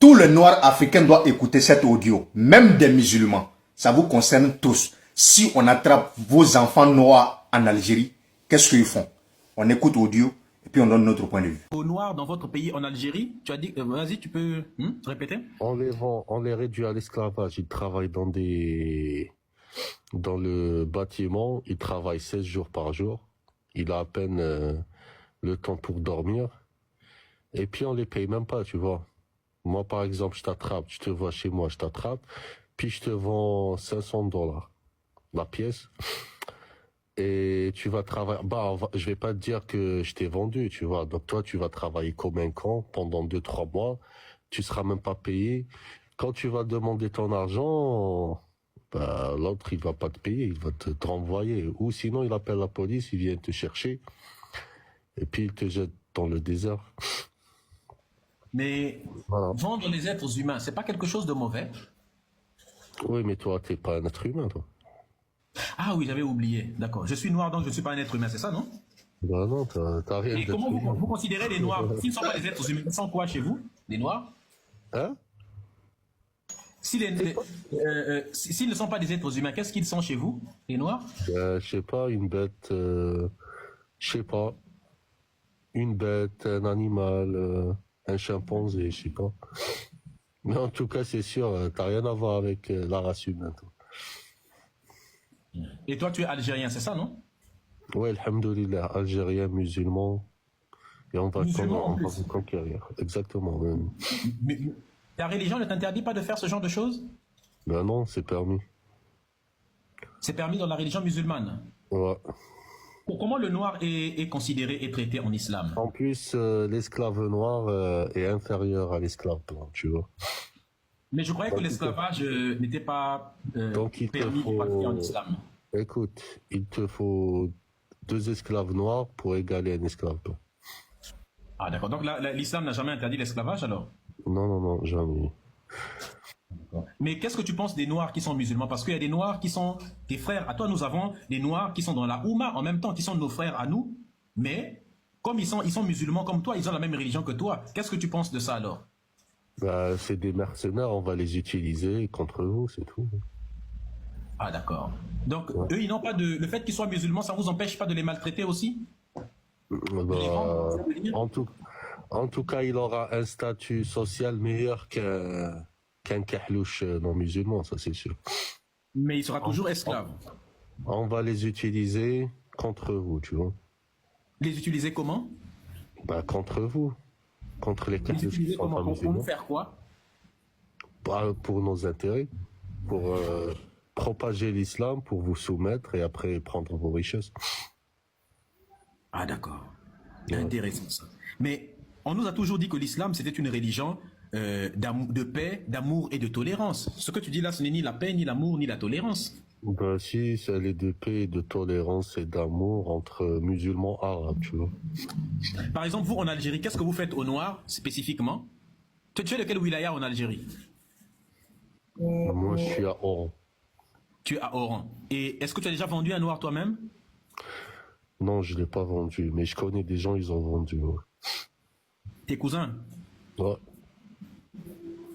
Tout le noir africain doit écouter cet audio, même des musulmans. Ça vous concerne tous. Si on attrape vos enfants noirs en Algérie, qu'est-ce qu'ils font? On écoute audio et puis on donne notre point de vue. Aux noirs dans votre pays en Algérie, tu as dit, vas-y, tu peux répéter? On les vend, on les réduit à l'esclavage. Ils travaillent dans le bâtiment. Ils travaillent 16 jours par jour. Il a à peine le temps pour dormir. Et puis on les paye même pas, tu vois. Moi, par exemple, je t'attrape, je te vois chez moi, je t'attrape, puis je te vends $500 la pièce. Et tu vas travailler. Je vais pas te dire que je t'ai vendu, tu vois. Donc toi, tu vas travailler comme un con pendant 2-3 mois. Tu seras même pas payé. Quand tu vas demander ton argent, l'autre, il va pas te payer, il va te renvoyer. Ou sinon, il appelle la police, il vient te chercher. Et puis, il te jette dans le désert. Mais Voilà. vendre les êtres humains, c'est pas quelque chose de mauvais? Oui, mais toi, t'es pas un être humain, toi. Ah oui, j'avais oublié. D'accord. Je suis noir, donc je ne suis pas un être humain, c'est ça, non? Ben non, t'as rien Et d'être comment humain. vous considérez les noirs? S'ils ne sont pas des êtres humains, ils sont quoi chez vous? Les noirs? Hein? S'ils ne sont pas des êtres humains, qu'est-ce qu'ils sont chez vous, les noirs? Je sais pas, une bête, je sais pas, une bête, un animal, un chimpanzé, je sais pas. Mais en tout cas, c'est sûr, t'as rien à voir avec la race humaine, toi. Et toi, tu es algérien, c'est ça, non? Ouais, alhamdoulilah, algérien, musulman, et on va Musulman en vous plus. conquérir. Exactement. Mais ta religion ne t'interdit pas de faire ce genre de choses? Ben non, c'est permis. C'est permis dans la religion musulmane. Ouais. Comment le noir est considéré et traité en islam? En plus, l'esclave noir est inférieur à l'esclave blanc, tu vois. Mais je croyais que Donc, l'esclavage n'était pas donc il te permis et pratiqué en faut, islam. écoute, il te faut 2 esclaves noirs pour égaler un esclave blanc. Ah d'accord, donc l'islam n'a jamais interdit l'esclavage alors? Non, non, non, jamais. Mais qu'est-ce que tu penses des noirs qui sont musulmans? Parce qu'il y a des noirs qui sont tes frères. À toi, nous avons des noirs qui sont dans la Oumma en même temps, qui sont nos frères à nous. Mais comme ils sont musulmans comme toi, ils ont la même religion que toi. Qu'est-ce que tu penses de ça alors? Bah, c'est des mercenaires, on va les utiliser contre vous, c'est tout. Ah d'accord. Donc Ouais. eux, ils n'ont pas de... Le fait qu'ils soient musulmans, ça ne vous empêche pas de les maltraiter aussi? De les vendre, Bah, ça veut dire? en tout cas, il aura un statut social meilleur qu'un kahlouche non musulman, ça c'est sûr. Mais il sera On, toujours esclave. on va les utiliser contre vous, tu vois. Les utiliser comment? Bah, contre vous, contre les Les kahlouches qui utiliser sont comment? pas Pour nous musulmans. faire quoi? Pour nos intérêts, pour propager l'islam, pour vous soumettre et après prendre vos richesses. Ah d'accord. Ouais. Intéressant ça. Mais on nous a toujours dit que l'islam c'était une religion de paix, d'amour et de tolérance. Ce que tu dis là, ce n'est ni la paix, ni l'amour, ni la tolérance. Ben si, c'est les de paix, de tolérance et d'amour entre musulmans arabes, tu vois. Par exemple, vous en Algérie, qu'est-ce que vous faites aux Noirs spécifiquement? Tu es de quel wilaya en Algérie? Moi, je suis à Oran. Tu es à Oran. Et est-ce que tu as déjà vendu un Noir toi-même? Non, je l'ai pas vendu, mais je connais des gens, ils ont vendu. Ouais. Tes cousins? Ouais.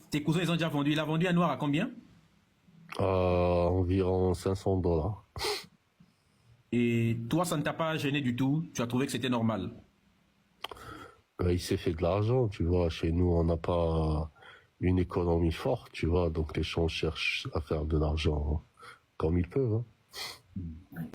Tes cousins, ils ont déjà vendu. Il a vendu un Noir à combien? À environ $500. Et toi, ça ne t'a pas gêné du tout? Tu as trouvé que c'était normal? Ben, il s'est fait de l'argent, tu vois. Chez nous, on n'a pas une économie forte, tu vois. Donc les gens cherchent à faire de l'argent comme ils peuvent. Hein.